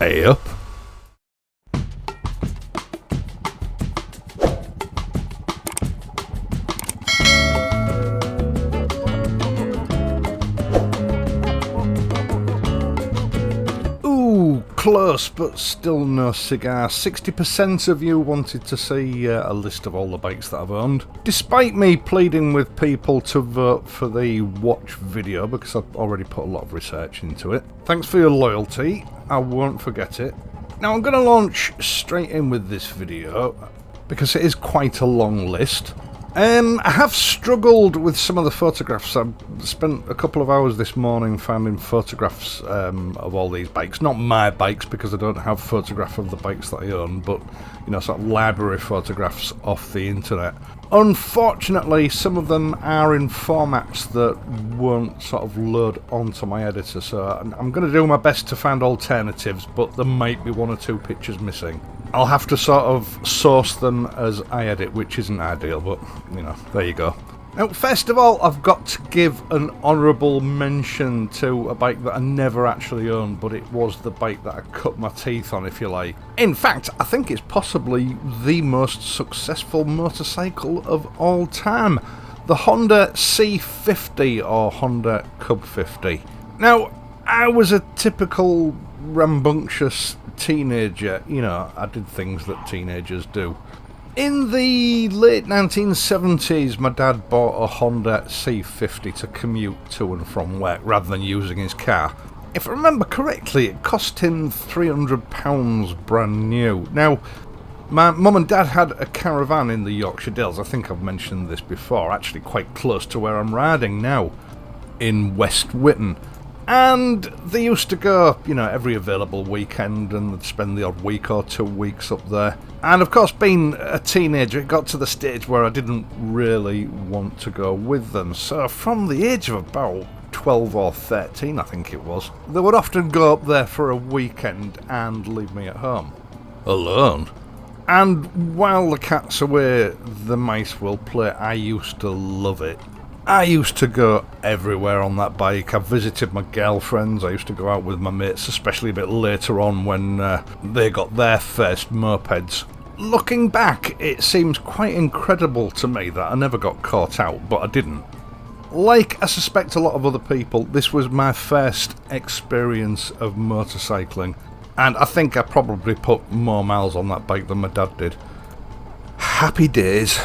Yep. Ooh, close, but still no cigar. 60% of you wanted to see a list of all the bikes that I've owned. Despite me pleading with people to vote for the watch video, because I've already put a lot of research into it. Thanks for your loyalty, I won't forget it. Now I'm going to launch straight in with this video, because it is quite a long list. I have struggled with some of the photographs. I've spent a couple of hours this morning finding photographs of all these bikes. Not my bikes, because I don't have photograph of the bikes that I own, but, you know, sort of library photographs off the internet. Unfortunately, some of them are in formats that won't sort of load onto my editor, so I'm going to do my best to find alternatives, but there might be one or two pictures missing. I'll have to sort of source them as I edit, which isn't ideal, but, you know, there you go. Now, first of all, I've got to give an honourable mention to a bike that I never actually owned, but it was the bike that I cut my teeth on, if you like. In fact, I think it's possibly the most successful motorcycle of all time. The Honda C50, or Honda Cub 50. Now, I was a typical rambunctious teenager. You know, I did things that teenagers do. In the late 1970s, my dad bought a Honda C50 to commute to and from work rather than using his car. If I remember correctly, it cost him £300 brand new. Now, my mum and dad had a caravan in the Yorkshire Dales. I think I've mentioned this before, actually quite close to where I'm riding now, in West Whitton. And they used to go, you know, every available weekend, and they'd spend the odd week or 2 weeks up there. And of course, being a teenager, it got to the stage where I didn't really want to go with them. So from the age of about 12 or 13, I think it was, they would often go up there for a weekend and leave me at home. Alone. And while the cat's away, the mice will play. I used to love it. I used to go everywhere on that bike. I visited my girlfriends, I used to go out with my mates, especially a bit later on when they got their first mopeds. Looking back, it seems quite incredible to me that I never got caught out, but I didn't. Like I suspect a lot of other people, this was my first experience of motorcycling, and I think I probably put more miles on that bike than my dad did. Happy days.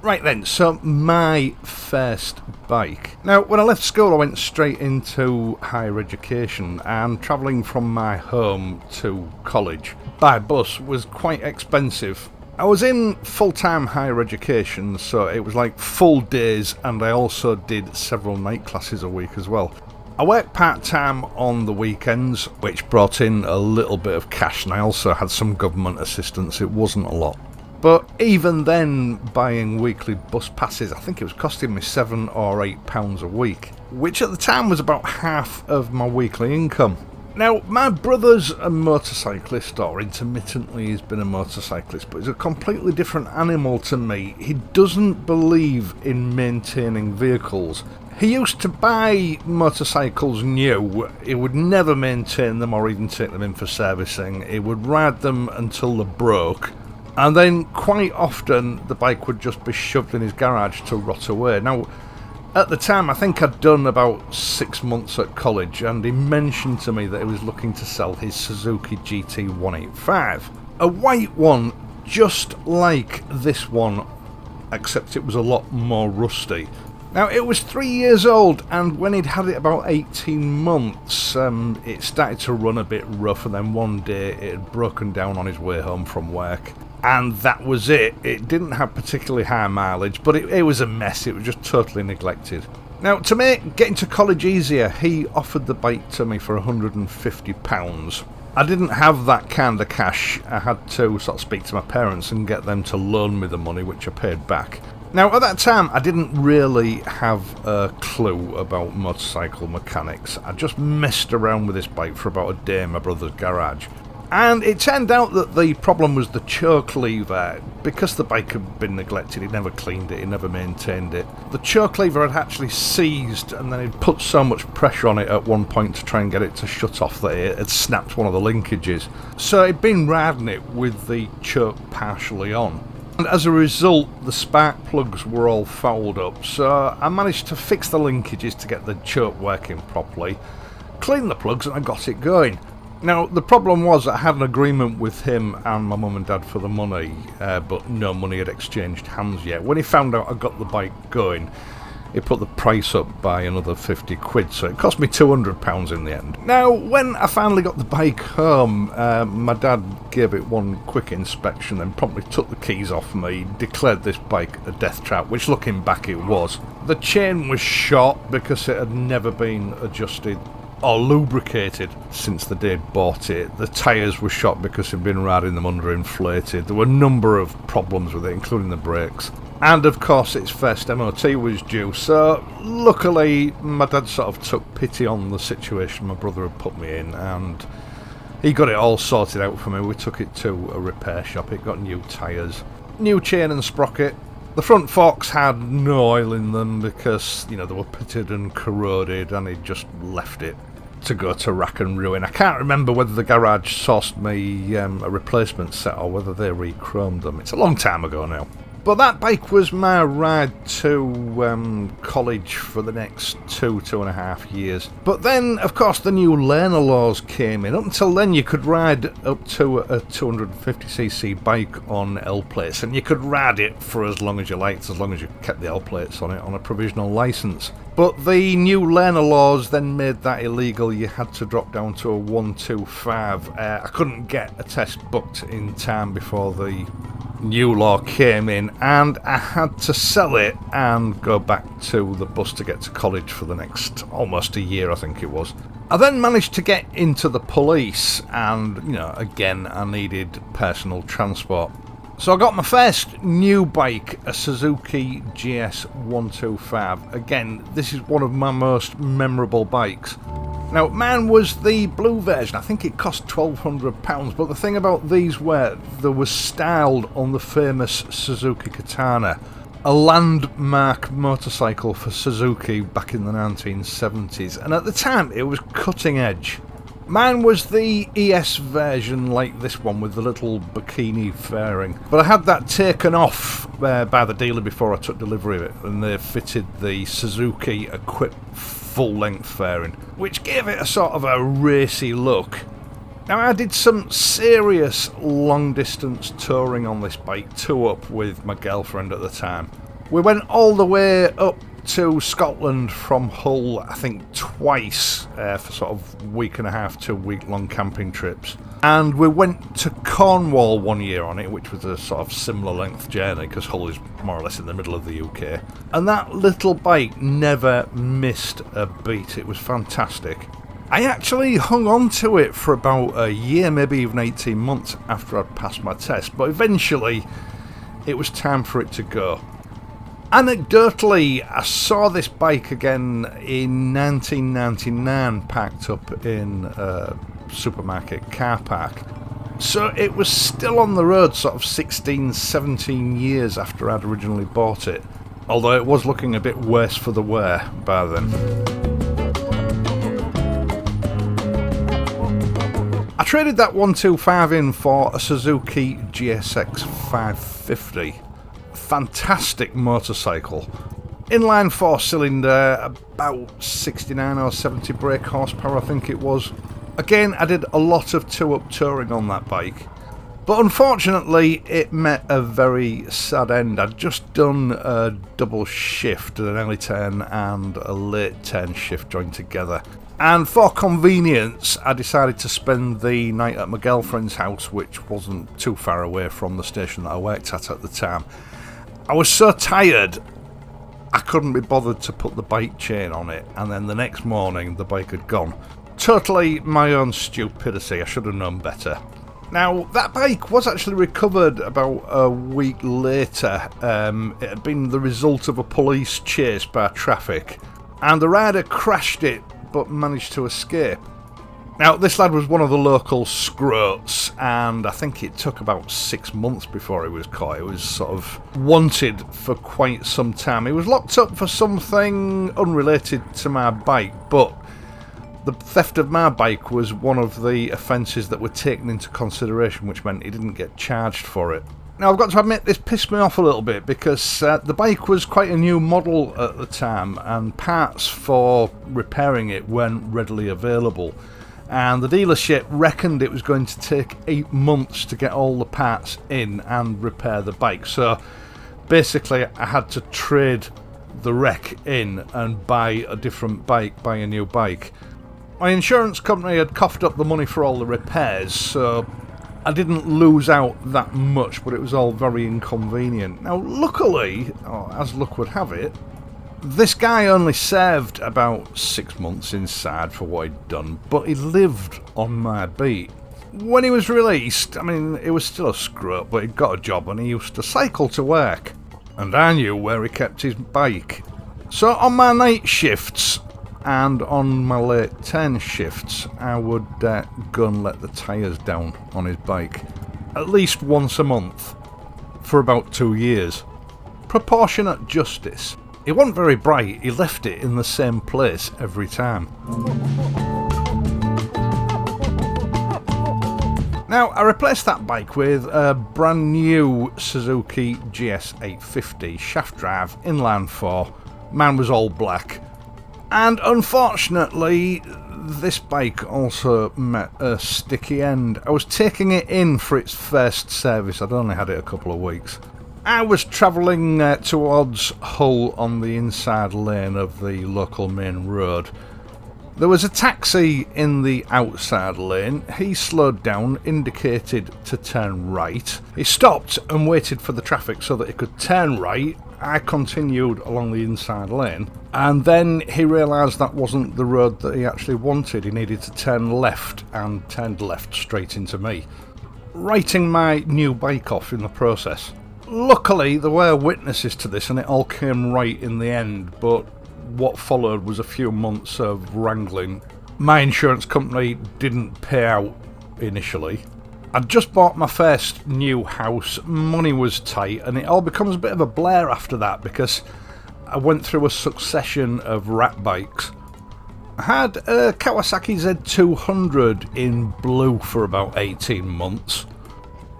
Right then, so my first bike. Now, when I left school, I went straight into higher education, and travelling from my home to college by bus was quite expensive. I was in full-time higher education, so it was like full days, and I also did several night classes a week as well. I worked part-time on the weekends, which brought in a little bit of cash, and I also had some government assistance. It wasn't a lot. But even then, buying weekly bus passes, I think it was costing me £7 or £8 a week, which at the time was about half of my weekly income. Now, my brother's a motorcyclist, or intermittently he's been a motorcyclist, but he's a completely different animal to me. He doesn't believe in maintaining vehicles. He used to buy motorcycles new. He would never maintain them or even take them in for servicing. He would ride them until they broke. And then quite often the bike would just be shoved in his garage to rot away. Now, at the time, I think I'd done about 6 months at college, and he mentioned to me that he was looking to sell his Suzuki GT185. A white one, just like this one, except it was a lot more rusty. Now, it was 3 years old, and when he'd had it about 18 months, it started to run a bit rough, and then one day it had broken down on his way home from work. And that was it. It didn't have particularly high mileage, but it was a mess. It was just totally neglected. Now, to make getting to college easier, he offered the bike to me for £150. I didn't have that kind of cash. I had to sort of speak to my parents and get them to loan me the money, which I paid back. Now, at that time, I didn't really have a clue about motorcycle mechanics. I just messed around with this bike for about a day in my brother's garage. And it turned out that the problem was the choke lever. Because the bike had been neglected, he never cleaned it, he never maintained it. The choke lever had actually seized, and then he'd put so much pressure on it at one point to try and get it to shut off that it had snapped one of the linkages. So he'd been riding it with the choke partially on. And as a result, the spark plugs were all fouled up, so I managed to fix the linkages to get the choke working properly, clean the plugs, and I got it going. Now, the problem was I had an agreement with him and my mum and dad for the money, but no money had exchanged hands yet. When he found out I got the bike going, he put the price up by another 50 quid, so it cost me £200 in the end. Now, when I finally got the bike home, my dad gave it one quick inspection, then promptly took the keys off me, declared this bike a death trap, which looking back it was. The chain was shot because it had never been adjusted or lubricated since the day I bought it. The tyres were shot because he'd been riding them underinflated. There were a number of problems with it, including the brakes. And of course its first MOT was due, so luckily my dad sort of took pity on the situation my brother had put me in, and he got it all sorted out for me. We took it to a repair shop, it got new tyres, new chain and sprocket. The front forks had no oil in them because, you know, they were pitted and corroded, and he'd just left it to go to rack and ruin. I can't remember whether the garage sourced me a replacement set or whether they re-chromed them. It's a long time ago now. But that bike was my ride to college for the next 2.5 years. But then, of course, the new learner laws came in. Up until then, you could ride up to a 250cc bike on L plates, and you could ride it for as long as you liked, as long as you kept the L plates on it on a provisional licence. But the new learner laws then made that illegal. You had to drop down to a 125. I couldn't get a test booked in time before the new law came in, and I had to sell it and go back to the bus to get to college for the next almost a year, I think it was. I then managed to get into the police, and, you know, again, I needed personal transport. So I got my first new bike, a Suzuki GS125. Again, this is one of my most memorable bikes. Now, mine was the blue version. I think it cost £1,200, but the thing about these were they were styled on the famous Suzuki Katana, a landmark motorcycle for Suzuki back in the 1970s, and at the time it was cutting edge. Mine was the ES version, like this one, with the little bikini fairing. But I had that taken off by the dealer before I took delivery of it, and they fitted the Suzuki equipped full-length fairing, which gave it a sort of a racy look. Now, I did some serious long-distance touring on this bike, two up with my girlfriend at the time. We went all the way up to Scotland from Hull, I think twice, for sort of week and a half to week-long camping trips. And we went to Cornwall one year on it, which was a sort of similar length journey, because Hull is more or less in the middle of the UK. And that little bike never missed a beat. It was fantastic. I actually hung on to it for about a year, maybe even 18 months after I'd passed my test, but eventually it was time for it to go. Anecdotally, I saw this bike again in 1999 parked up in a supermarket car park. So it was still on the road sort of 16, 17 years after I'd originally bought it, although it was looking a bit worse for the wear by then. I traded that 125 in for a Suzuki GSX550. Fantastic motorcycle. Inline 4-cylinder, about 69 or 70 brake horsepower, I think it was. Again, I did a lot of two-up touring on that bike, but unfortunately it met a very sad end. I'd just done a double shift, an early turn and a late turn shift joined together, and for convenience I decided to spend the night at my girlfriend's house, which wasn't too far away from the station that I worked at the time. I was so tired I couldn't be bothered to put the bike chain on it, and then the next morning the bike had gone. Totally my own stupidity, I should have known better. Now, that bike was actually recovered about a week later. It had been the result of a police chase by traffic, and the rider crashed it but managed to escape. Now, this lad was one of the local scroats, and I think it took about 6 months before he was caught. He was sort of wanted for quite some time. He was locked up for something unrelated to my bike, but the theft of my bike was one of the offences that were taken into consideration, which meant he didn't get charged for it. Now, I've got to admit, this pissed me off a little bit because the bike was quite a new model at the time, and parts for repairing it weren't readily available. And the dealership reckoned it was going to take 8 months to get all the parts in and repair the bike. So basically I had to trade the wreck in and buy a different bike, buy a new bike. My insurance company had coughed up the money for all the repairs, so I didn't lose out that much, but it was all very inconvenient. Now luckily, or as luck would have it, this guy only served about 6 months inside for what he'd done, but he lived on my beat. When he was released, I mean, he was still a scrub, but he'd got a job and he used to cycle to work. And I knew where he kept his bike. So on my night shifts and on my late 10 shifts, I would go and let the tyres down on his bike. At least once a month. For about 2 years. Proportionate justice. It wasn't very bright, he left it in the same place every time. Now, I replaced that bike with a brand new Suzuki GS850 shaft drive inline 4. Mine was all black. And unfortunately, this bike also met a sticky end. I was taking it in for its first service, I'd only had it a couple of weeks. I was travelling towards Hull on the inside lane of the local main road. There was a taxi in the outside lane. He slowed down, indicated to turn right. He stopped and waited for the traffic so that he could turn right. I continued along the inside lane, and then he realised that wasn't the road that he actually wanted. He needed to turn left, and turned left straight into me, writing my new bike off in the process. Luckily, there were witnesses to this and it all came right in the end, but what followed was a few months of wrangling. My insurance company didn't pay out initially. I'd just bought my first new house, money was tight, and it all becomes a bit of a blur after that because I went through a succession of rat bikes. I had a Kawasaki Z200 in blue for about 18 months.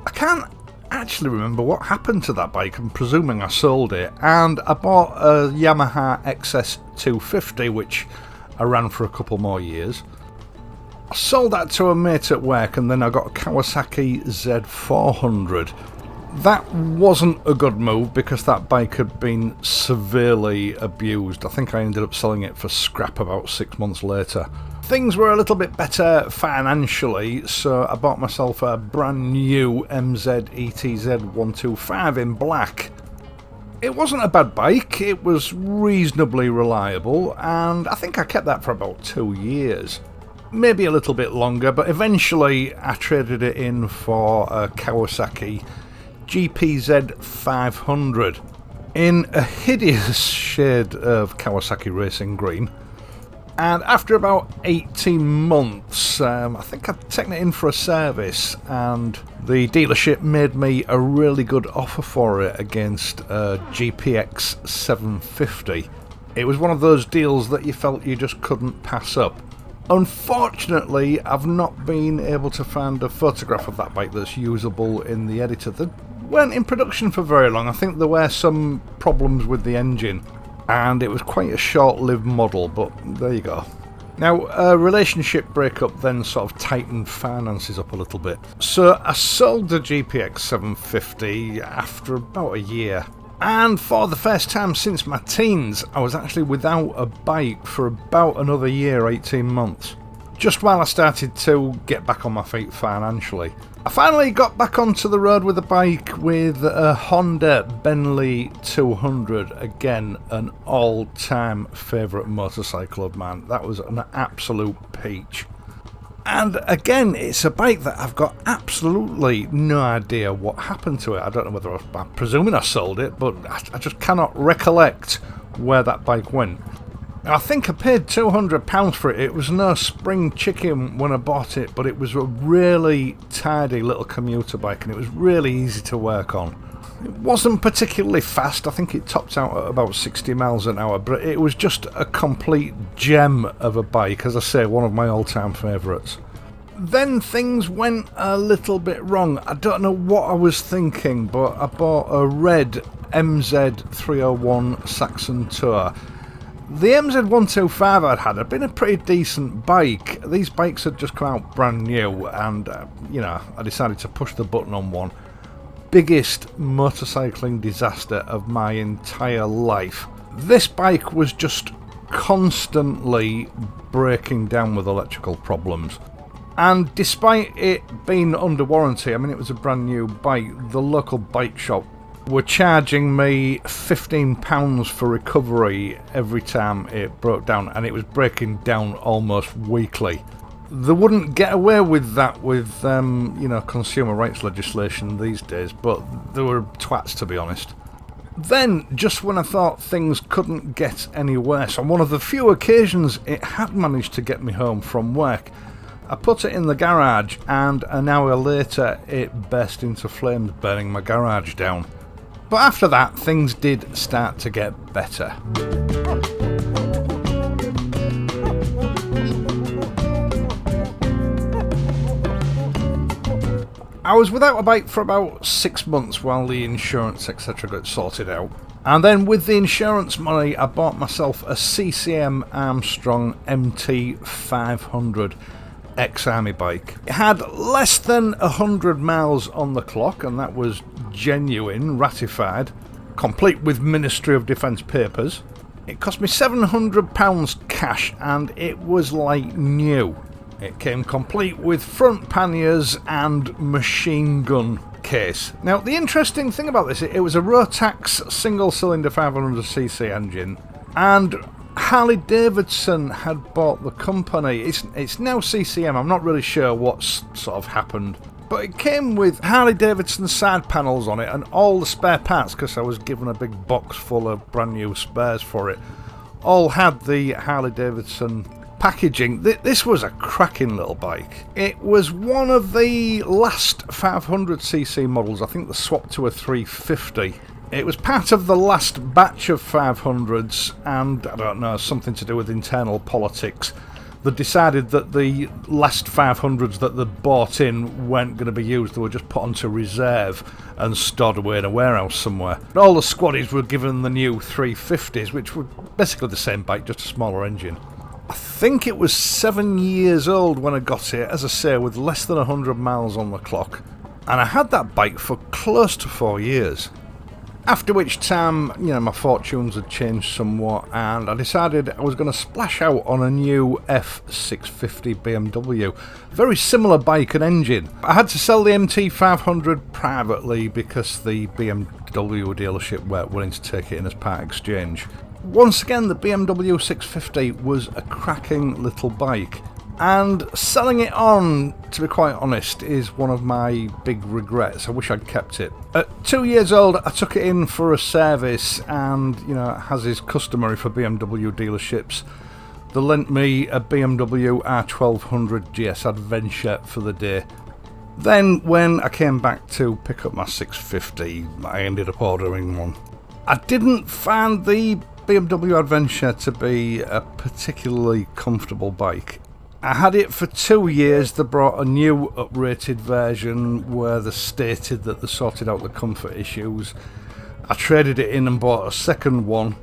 I can't actually remember what happened to that bike. I'm presuming I sold it, and I bought a Yamaha XS250 which I ran for a couple more years. I sold that to a mate at work, and then I got a Kawasaki Z400. That wasn't a good move because that bike had been severely abused. I think I ended up selling it for scrap about 6 months later. Things were a little bit better financially, so I bought myself a brand new MZ ETZ125 in black. It wasn't a bad bike, it was reasonably reliable, and I think I kept that for about 2 years. Maybe a little bit longer, but eventually I traded it in for a Kawasaki GPZ500 in a hideous shade of Kawasaki Racing Green. And after about 18 months, I think I'd taken it in for a service, and the dealership made me a really good offer for it against a GPX750. It was one of those deals that you felt you just couldn't pass up. Unfortunately, I've not been able to find a photograph of that bike that's usable in the editor. They weren't in production for very long. I think there were some problems with the engine, and it was quite a short-lived model, but there you go. Now, a relationship breakup then sort of tightened finances up a little bit. So I sold the GPX 750 after about a year. And for the first time since my teens, I was actually without a bike for about another year, 18 months. Just while I started to get back on my feet financially. I finally got back onto the road with a bike with a Honda Bentley 200. Again, an all-time favourite motorcycle of mine. That was an absolute peach. And again, it's a bike that I've got absolutely no idea what happened to it. I don't know whether I'm presuming I sold it, but I just cannot recollect where that bike went. I think I paid £200 for it. It was no spring chicken when I bought it, but it was a really tidy little commuter bike and it was really easy to work on. It wasn't particularly fast. I think it topped out at about 60 miles an hour, but it was just a complete gem of a bike. As I say, one of my all-time favourites. Then things went a little bit wrong. I don't know what I was thinking, but I bought a red MZ301 Saxon Tour. The MZ125 had been a pretty decent bike. These bikes had just come out brand new, and you know, I decided to push the button on one. Biggest motorcycling disaster of my entire life. This bike was just constantly breaking down with electrical problems. And despite it being under warranty, I mean it was a brand new bike, the local bike shop were charging me £15 for recovery every time it broke down, and it was breaking down almost weekly. They wouldn't get away with that with, you know, consumer rights legislation these days, but they were twats, to be honest. Then, just when I thought things couldn't get any worse, on one of the few occasions it had managed to get me home from work, I put it in the garage, and an hour later it burst into flames, burning my garage down. But after that, things did start to get better. I was without a bike for about 6 months while the insurance etc. got sorted out. And then with the insurance money, I bought myself a CCM Armstrong MT500 ex-army bike. It had less than 100 miles on the clock, and that was genuine, ratified, complete with Ministry of Defence papers. It cost me £700 cash, and it was like new. It came complete with front panniers and machine gun case. Now, the interesting thing about this, it was a Rotax single-cylinder 500cc engine, and Harley Davidson had bought the company. It's now CCM. I'm not really sure what's sort of happened, but it came with Harley Davidson side panels on it and all the spare parts, because I was given a big box full of brand new spares for it. All had the Harley Davidson packaging. This was a cracking little bike. It was one of the last 500cc models. I think they swapped to a 350. It was part of the last batch of 500s, and I don't know, something to do with internal politics. They decided that the last 500s that they'd bought in weren't going to be used. They were just put onto reserve and stored away in a warehouse somewhere. But all the squaddies were given the new 350s, which were basically the same bike, just a smaller engine. I think it was 7 years old when I got it, as I say, with less than 100 miles on the clock. And I had that bike for close to 4 years. After which time, you know, my fortunes had changed somewhat, and I decided I was going to splash out on a new F650 BMW. Very similar bike and engine. I had to sell the MT500 privately because the BMW dealership weren't willing to take it in as part exchange. Once again, the BMW 650 was a cracking little bike, and selling it on, to be quite honest, is one of my big regrets. I wish I'd kept it. At 2 years old, I took it in for a service, and, you know, as is customary for BMW dealerships, they lent me a BMW R1200 GS Adventure for the day. Then, when I came back to pick up my 650, I ended up ordering one. I didn't find the BMW Adventure to be a particularly comfortable bike. I had it for 2 years. They brought a new uprated version where they stated that they sorted out the comfort issues. I traded it in and bought a second one,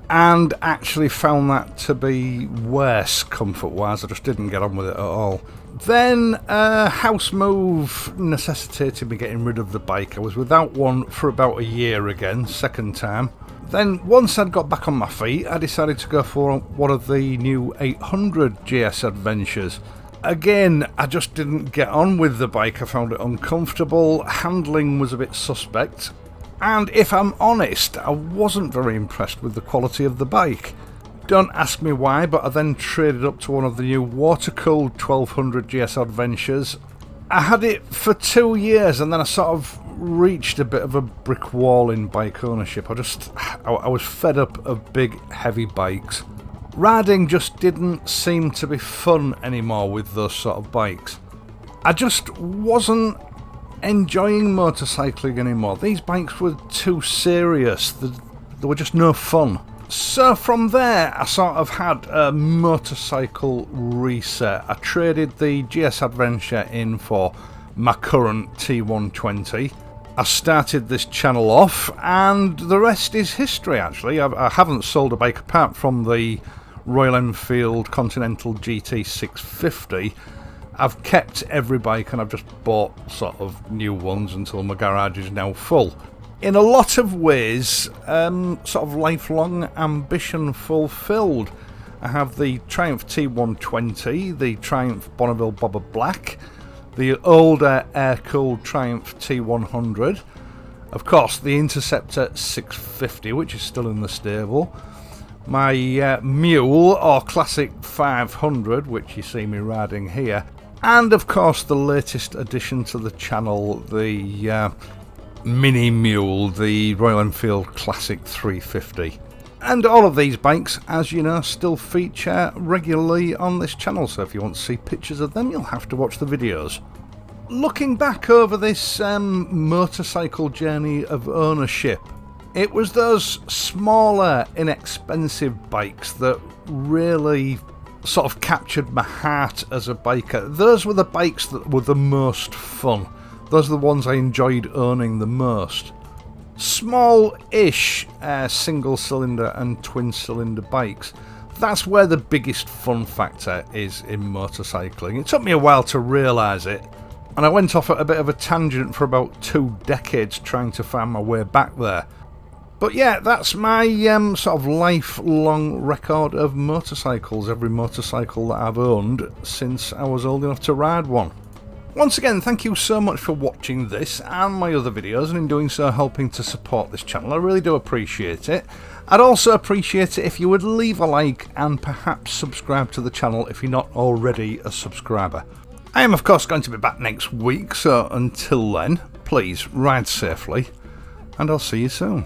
and actually found that to be worse comfort wise. I just didn't get on with it at all. Then a house move necessitated me getting rid of the bike. I was without one for about a year again, second time. Then, once I'd got back on my feet, I decided to go for one of the new 800 GS Adventures. Again, I just didn't get on with the bike. I found it uncomfortable, handling was a bit suspect, and if I'm honest, I wasn't very impressed with the quality of the bike. Don't ask me why, but I then traded up to one of the new water-cooled 1200 GS Adventures. I had it for 2 years, and then I sort of reached a bit of a brick wall in bike ownership. I was fed up of big, heavy bikes. Riding just didn't seem to be fun anymore with those sort of bikes. I just wasn't enjoying motorcycling anymore. These bikes were too serious. They were just no fun. So from there, I sort of had a motorcycle reset. I traded the GS Adventure in for my current T120. I started this channel off, and the rest is history, actually. I haven't sold a bike apart from the Royal Enfield Continental GT650. I've kept every bike, and I've just bought sort of new ones until my garage is now full. In a lot of ways, sort of lifelong ambition fulfilled. I have the Triumph T120, the Triumph Bonneville Bobber Black, the older air-cooled Triumph T100, of course the Interceptor 650, which is still in the stable, my Mule or Classic 500, which you see me riding here, and of course the latest addition to the channel, the Mini Mule, the Royal Enfield Classic 350. And all of these bikes, as you know, still feature regularly on this channel, so if you want to see pictures of them, you'll have to watch the videos. Looking back over this motorcycle journey of ownership, it was those smaller, inexpensive bikes that really sort of captured my heart as a biker. Those were the bikes that were the most fun. Those are the ones I enjoyed owning the most. Small-ish single-cylinder and twin-cylinder bikes. That's where the biggest fun factor is in motorcycling. It took me a while to realise it, and I went off at a bit of a tangent for about 2 decades trying to find my way back there. But yeah, that's my sort of lifelong record of motorcycles, every motorcycle that I've owned since I was old enough to ride one. Once again, thank you so much for watching this and my other videos, and in doing so helping to support this channel. I really do appreciate it. I'd also appreciate it if you would leave a like and perhaps subscribe to the channel if you're not already a subscriber. I am of course going to be back next week, so until then, please ride safely, and I'll see you soon.